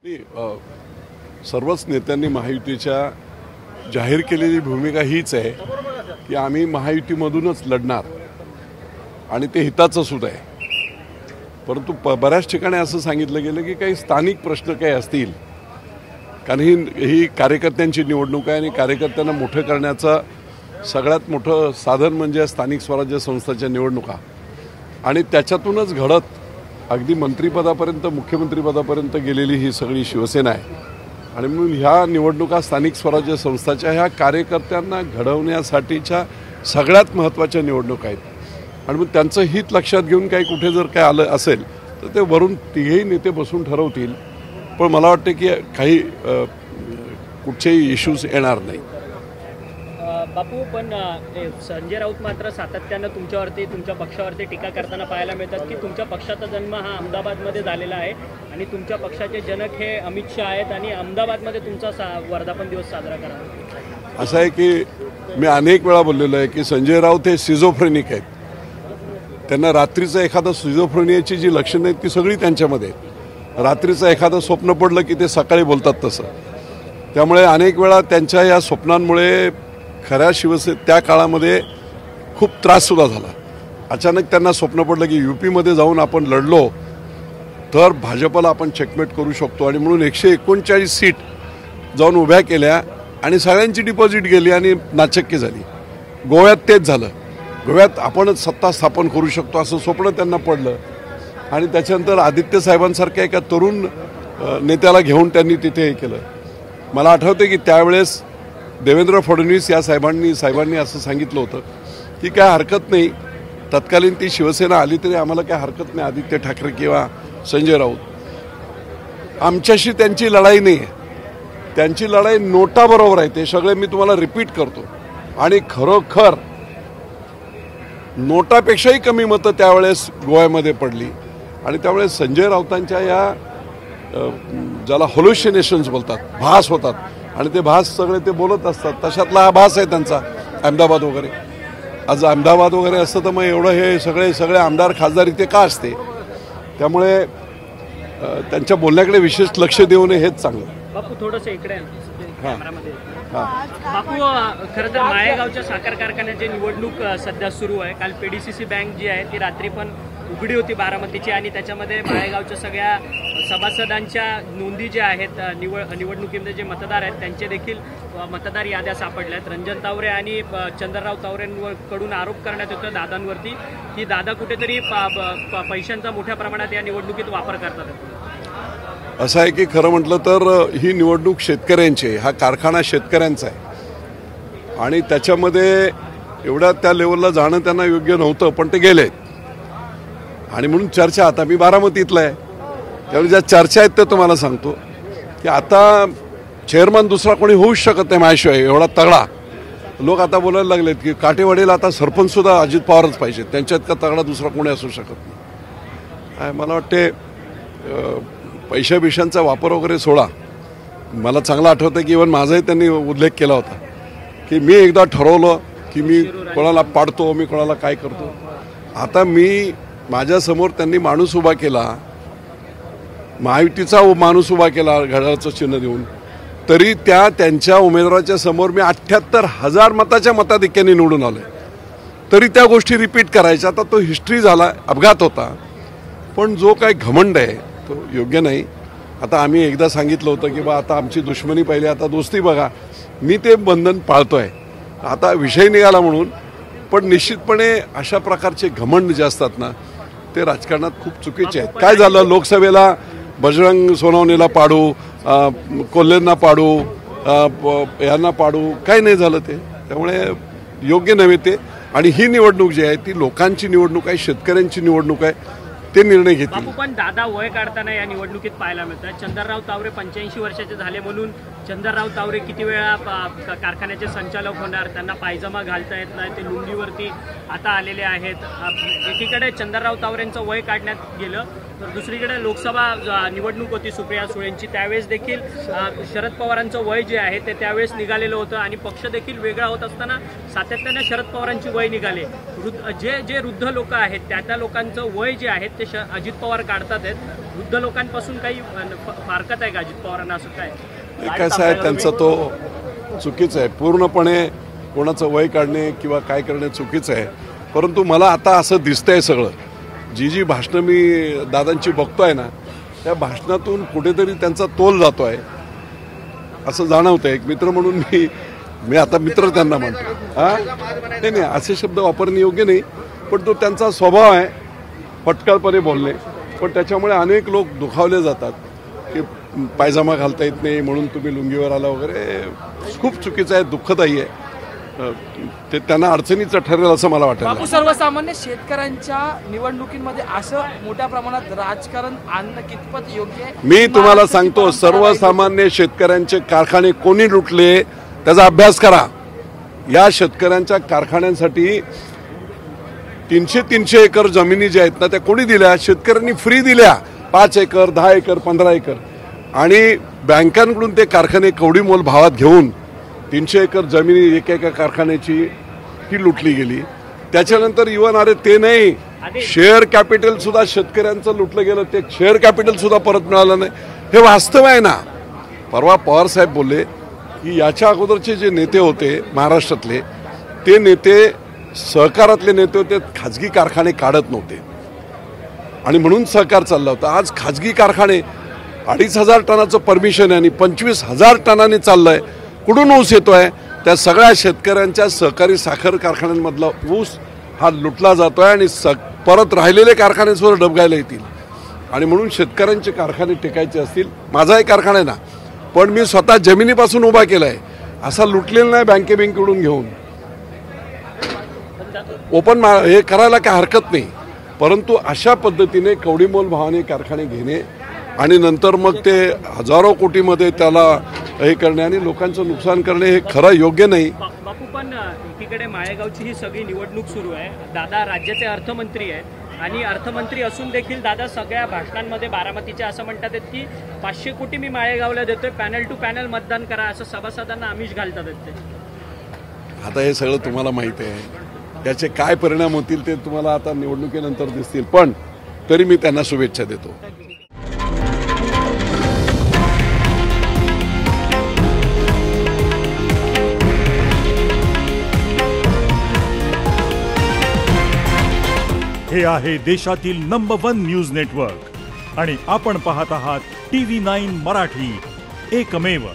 सर्वच नेत्यांनी महायुतीच्या जाहीर केलेली भूमिका हीच आहे की आम्ही महायुतीमधूनच लढणार आणि ते हिताचं सुद्धा आहे. परंतु बऱ्याच ठिकाणी असं सांगितलं गेलं की काही स्थानिक प्रश्न काही असतील, कारण ही कार्यकर्त्यांची निवडणूक आहे आणि कार्यकर्त्यांना मोठं करण्याचं सगळ्यात मोठं साधन म्हणजे स्थानिक स्वराज्य संस्थांच्या निवडणुका आणि त्याच्यातूनच घडत अगदी मंत्रिपदापर्यंत मुख्यमंत्रीपदापर्यंत गेलेली ही सगळी शिवसेना आहे. आणि म्हणून ह्या निवडणुका स्थानिक स्वराज्य संस्थाच्या ह्या कार्यकर्त्यांना घडवण्यासाठीच्या सगळ्यात महत्त्वाच्या निवडणुका आहेत. आणि मग त्यांचं हित लक्षात घेऊन काही कुठे जर काय आलं असेल तर ते वरून तिघेही नेते बसून ठरवतील. पण मला वाटतं की काही कुठचेही इश्यूज येणार नाही. बापू, पण संजय राऊत मात्र सातत्यानं तुमच्यावरती, तुमच्या पक्षावरती टीका करताना पाहायला मिळतात की तुमच्या पक्षाचा जन्म हा अहमदाबादमध्ये झालेला आहे आणि तुमच्या पक्षाचे जनक हे अमित शहा आहेत आणि अहमदाबादमध्ये तुमचा वर्धापन दिवस साजरा करा. असं आहे की मी अनेक वेळा बोललेलो आहे की संजय राऊत हे सिझोफ्रेनिक आहेत. त्यांना रात्रीचं एखादं सिझोफ्रेनियाची जी लक्षणं आहेत ती सगळी त्यांच्यामध्ये आहेत. रात्रीचं एखादं स्वप्न पडलं की ते सकाळी बोलतात तसं. त्यामुळे अनेक वेळा त्यांच्या या स्वप्नांमुळे खऱ्या त्या काळामध्ये खूप त्राससुद्धा झाला. अचानक त्यांना स्वप्न पडलं की UPमध्ये जाऊन आपण लढलो तर भाजपला आपण चेकमेट करू शकतो आणि म्हणून 139 सीट जाऊन उभ्या केल्या आणि सगळ्यांची डिपॉझिट गेली आणि नाचक्की झाली. गोव्यात तेच झालं. गोव्यात आपणच सत्ता स्थापन करू शकतो असं स्वप्न त्यांना पडलं आणि त्याच्यानंतर आदित्य साहेबांसारख्या एका तरुण नेत्याला घेऊन त्यांनी तिथे हे केलं. मला आठवते की त्यावेळेस देवेंद्र फडणवीस या साहेबांनी असं सांगितलं होतं की काय हरकत नाही, तत्कालीन ती शिवसेना आली तरी आम्हाला काय हरकत नाही, आदित्य ठाकरे किंवा संजय राऊत. आमच्याशी त्यांची लढाई नाही आहे, त्यांची लढाई नोटाबरोबर आहे. ते सगळे मी तुम्हाला रिपीट करतो. आणि खरोखर नोटापेक्षाही कमी मतं त्यावेळेस गोव्यामध्ये पडली आणि त्यामुळे संजय राऊतांच्या या ज्याला हॉल्युसिनेशन्स बोलतात, भास होतात आणि ते भास सगळे ते बोलत असतात. तशातला हा भास आहे त्यांचा अहमदाबाद वगैरे. आज अहमदाबाद वगैरे असतं तर मग एवढं हे सगळे आमदार खासदार इथे का असते. त्यामुळे त्यांच्या बोलण्याकडे विशेष लक्ष देऊ नये हेच चांगलं. बापू थोडंसं इकडे बापू, खरं तर माळेगावच्या साखर कारखान्याची निवडणूक सध्या सुरू आहे. काल PDCC बँक जी आहे ती रात्री पण उघडी होती बारामतीची आणि त्याच्यामध्ये माळेगावच्या सगळ्या सभासदांच्या नोंदी ज्या आहेत, निवडणुकीमध्ये जे मतदार आहेत त्यांचे देखील मतदार याद्या सापडल्या आहेत. रंजन तावरे आणि चंद्रराव तावरेंकडून आरोप करण्यात येतो दादांवरती की दादा कुठेतरी पैशांचा मोठ्या प्रमाणात या निवडणुकीत वापर करतात. असं आहे की खरं म्हटलं तर ही निवडणूक शेतकऱ्यांची आहे. हा कारखाना शेतकऱ्यांचा आहे आणि त्याच्यामध्ये एवढ्या त्या लेवलला जाणं त्यांना योग्य नव्हतं, पण ते गेले आणि म्हणून चर्चा. आता मी बारामतीतला आहे त्यावेळी ज्या चर्चा आहेत त्या तुम्हाला सांगतो की आता चेअरमन दुसरा कोणी होऊच शकत नाही माझ्याशिवाय, एवढा तगडा. लोक आता बोलायला लागलेत की काटेवाडीला आता सरपंचसुद्धा अजित पवारच पाहिजे, त्यांच्यात का तगडा दुसरा कोणी असू शकत नाही. मला वाटते पैशांचा वापर वगैरे सोडा. मला चांगलं आठवतं की इव्हन माझाही त्यांनी उल्लेख केला होता की मी एकदा ठरवलं की मी कोणाला पाडतो, मी कोणाला काय करतो. आता माझ्यासमोर त्यांनी माणूस उभा केला, महायुतीचा माणूस उभा केला घड्याळाचं चिन्ह देऊन, तरी त्यांच्या उमेदवाराच्या समोर मी 78,000 मताच्या मताधिक्याने निवडून आलोय. तरी त्या गोष्टी रिपीट करायच्या. आता तो हिस्ट्री झाला, अपघात होता, पण जो काही घमंड आहे तो योग्य नाही. आता आम्ही एकदा सांगितलं होतं की बा आता आमची दुश्मनी पाहिली, आता दोस्ती बघा. मी ते बंधन पाळतोय. आता विषय निघाला म्हणून, पण निश्चितपणे अशा प्रकारचे घमंड जे असतात ना ते राजकारणात खूप चुकीचे आहेत. काय झालं, लोकसभेला बजरंग सोनवणेला पाडू, कोल्हेंना पाडू, यांना पाडू, काही नाही झालं ते. त्यामुळे योग्य नव्हे ते. आणि ही निवडणूक जी आहे ती लोकांची निवडणूक आहे, शेतकऱ्यांची निवडणूक आहे. ते निर्णय घेतील. पण दादा वय काढताना या निवडणुकीत पाहायला मिळतात. चंद्रराव तावरे 85 वर्षाचे झाले म्हणून चंद्रराव तावरे किती वेळा कारखान्याचे संचालक होणार, त्यांना पायजमा घालता येत नाही, ते लुंगीवरती आता आलेले आहेत. एकीकडे चंद्रराव तावरेंचं वय काढण्यात गेलं तर दुसरीकडे लोकसभा निवडणूक होती सुप्रिया सुळेंची, त्यावेळेस देखील शरद पवारांचं वय जे आहे ते त्यावेळेस निघालेलं होतं आणि पक्ष देखील वेगळा होत असताना सातत्याने शरद पवारांची वय निघाले. जे वृद्ध लोक आहेत त्या लोकांचं वय जे आहे ते अजित पवार काढतात आहेत. वृद्ध लोकांपासून काही फारकत आहे का अजित पवारांना, असं काय? कसं आहे त्यांचं तो चुकीचं आहे, पूर्णपणे कोणाचं वय काढणे किंवा काय करणे चुकीचं आहे. परंतु मला आता असं दिसतंय सगळं, जी भाषणं मी दादांची बघतोय ना, त्या भाषणातून कुठेतरी त्यांचा तोल जातो आहे असं जाणवतं. एक मित्र म्हणून मी आता मित्र त्यांना म्हणतो. नाही असे शब्द वापरणे योग्य नाही, पण तो त्यांचा स्वभाव आहे फटकळपणे बोलणे. पण त्याच्यामुळे अनेक लोक दुखावले जातात की पायजामा घालता येत नाही म्हणून तुम्ही लुंगीवर आला वगैरे. खूप चुकीचं आहे, दुःखदायी आहे. ते त्यांना अडचणीचं ठरेल असं मला वाटतं. बापू, सर्वसामान्य शेतकऱ्यांच्या निवडणुकीमध्ये असं मोठ्या प्रमाणात राजकारण आणणं कितपत योग्य आहे? मी तुम्हाला सांगतो, सर्वसामान्य शेतकऱ्यांचे कारखाने कोणी लुटले त्याचा अभ्यास करा. या शेतकऱ्यांच्या कारखान्यांसाठी 300 एकर जमिनी ज्या आहेत ना, त्या कोणी दिल्या? शेतकऱ्यांनी फ्री दिल्या. 5 एकर 10 एकर 15 एकर, आणि बँकांकडून ते कारखाने कवडीमोल भावात घेऊन 300 एकर जमिनी एका कारखान्याची ही लुटली गेली. त्याच्यानंतर इव्हन अरे ते नाही, शेअर कॅपिटल सुद्धा शेतकऱ्यांचं लुटलं गेलं. ते शेअर कॅपिटल सुद्धा परत मिळालं नाही. हे वास्तव आहे ना. परवा पवार साहेब बोलले की याच्या अगोदरचे जे नेते होते महाराष्ट्रातले, ते नेते सहकारातले नेते होते, खाजगी कारखाने काढत नव्हते आणि म्हणून सहकार चालला होता. आज खाजगी कारखाने 2,500 टनाचं परमिशन आहे आणि 25,000 टनाने चाललंय. कुठून ऊस येतोय? त्या सगळ्या शेतकऱ्यांच्या सहकारी साखर कारखान्यांमधला ऊस हा लुटला जातोय आणि परत राहिलेले कारखाने सुद्धा डबगायला येतील. आणि म्हणून शेतकऱ्यांचे कारखाने टिकायचे असतील, माझाही कारखाना आहे ना, पण मी स्वतः जमिनीपासून उभा केलाय. असा लुटलेला नाही बँकेकडून घेऊन. ओपन हे करायला काय हरकत नाही, परंतु अशा पद्धतीने कवडीमोल भावाने कारखाने घेणे आणि नंतर मग ते हजारो कोटीमध्ये त्याला हे करणे आणि लोकांचं नुकसान करणे हे खरं योग्य नाही. बापू, पण एकीकडे माळेगावची ही सगळी निवडणूक सुरू आहे. दादा राज्याचे अर्थमंत्री आहेत आणि अर्थमंत्री असून देखील दादा सगळ्या भाषणांमध्ये बारामतीच्या असं म्हणतात की 500 कोटी मी माळेगावला देतोय, पॅनल टू पॅनल मतदान करा, असं सभासदांना आमिष घालतात ते. आता हे सगळं तुम्हाला माहिती आहे. त्याचे काय परिणाम होतील ते तुम्हाला आता निवडणुकीनंतर दिसतील, पण तरी मी त्यांना शुभेच्छा देतो. हे आहे देशातील नंबर 1 न्यूज नेटवर्क आणि आपण पाहत आहात TV9 मराठी, एकमेव.